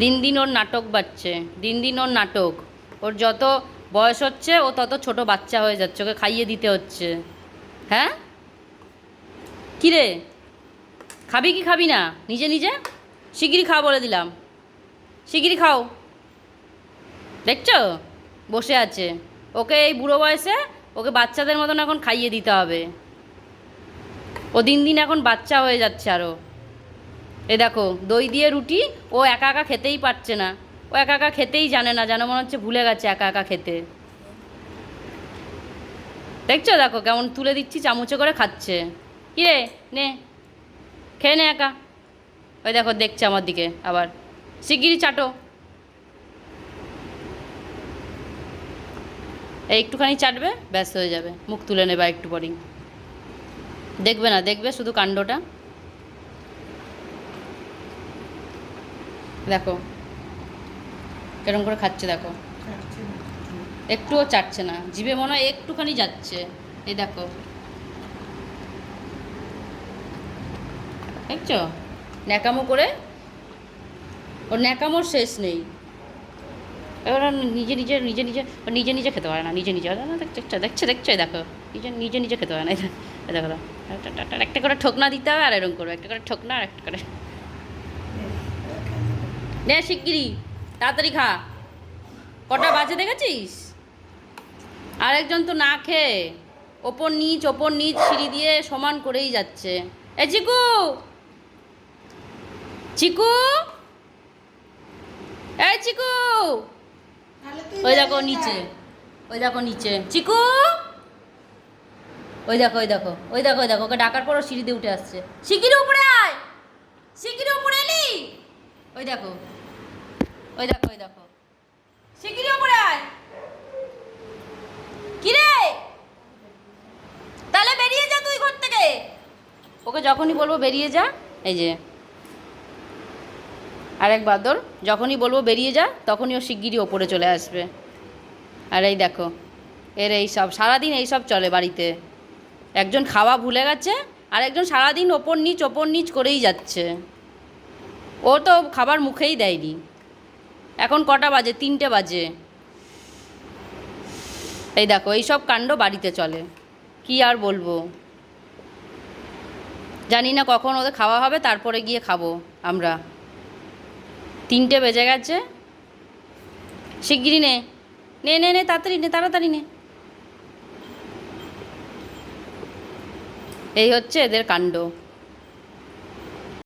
দিন দিন ওর নাটক বাড়ছে, দিন দিন ওর নাটক। ওর যত বয়স হচ্ছে ও তত ছোট বাচ্চা হয়ে যাচ্ছে, ওকে খাইয়ে দিতে হচ্ছে। হ্যাঁ, কী রে, খাবি কি খাবি না নিজে নিজে? শিগগিরই খাও বলে দিলাম, শিগগিরই খাও। দেখছো বসে আছে, ওকে এই বুড়ো বয়সে ওকে বাচ্চাদের মতন এখন খাইয়ে দিতে হবে। ও দিন দিন এখন বাচ্চা হয়ে যাচ্ছে আরও। এ দেখো দই দিয়ে রুটি, ও একা একা খেতেই পারছে না, ও একা একা খেতেই জানে না, যেন মনে হচ্ছে ভুলে গেছে একা একা খেতে। দেখছো, দেখো কেমন তুলে দিচ্ছি চামচে করে খাচ্ছে। কী রে, নে খেয়ে নে একা। ওই দেখো দেখছে আমার দিকে আবার, শিগগিরই চাটো। এই একটুখানি চাটবে, ব্যাস হয়ে যাবে, মুখ তুলে নেবে একটু পরেই। দেখবে না, দেখবে শুধু কাণ্ডটা। দেখো কেরম করে খাচ্ছে, দেখো একটুও চাটছে না, জিভে মনে হয় একটুখানি যাচ্ছে। এই দেখো, দেখছো ন্যাকামো করে, ওর ন্যাকামোর শেষ নেই। এবার নিজে নিজে নিজে নিজে নিজে নিজে খেতে পারে না, নিজে নিজে দেখছো দেখছো দেখছো, এই দেখো নিজে নিজে নিজে খেতে পারে না। এই দেখো একটা করে ঠোকনা দিতে হবে, আর এরকম করবে একটা করে ঠোকনা, আর একটা করে। নে শিগগিরি তাড়াতাড়ি খা, কটা বাজে দেখেছিস? আরেকজন তো না খেয়ে ওপর নিচ সিঁড়ি দিয়ে সমান করেই যাচ্ছে। এ চিকু, চিকু, এই চিকু, ওই দেখো নিচে, ওই দেখো নিচে চিকু, ওই দেখো ওই দেখো ওই দেখো ওই দেখো, ওকে ডাকার পরও সিঁড়ি দিয়ে উঠে আসছে। শিগগিরি উপরে আয়, শিগগিরি উপরে এলি, ওই দেখো ওই দেখো ওই দেখো, শিগগিরি উপরে আয়। কিরে, তাহলে বেরিয়ে যা তুই ঘর থেকে। ওকে যখনই বলবো বেরিয়ে যা, এই যে আরেক বাদর, যখনই বলবো বেরিয়ে যা তখনই ও শিগগিরই ওপরে চলে আসবে। আর এই দেখো এর এই সব সারাদিন এই সব চলে বাড়িতে। একজন খাওয়া ভুলে গেছে, আর একজন সারাদিন ওপর নিচ করেই যাচ্ছে। ও তো খাবার মুখেই দেয়নি। এখন কটা বাজে? 3টে বাজে। এই দেখো এই সব কাণ্ড বাড়িতে চলে, কি আর বলবো। জানি না কখন ওদের খাওয়া হবে, তারপরে গিয়ে খাবো আমরা। 3টে বেজে গেছে, শিগগিরি নে নে নে নে তাড়াতাড়ি নে, তাড়াতাড়ি নে। এই হচ্ছে এদের কাণ্ড।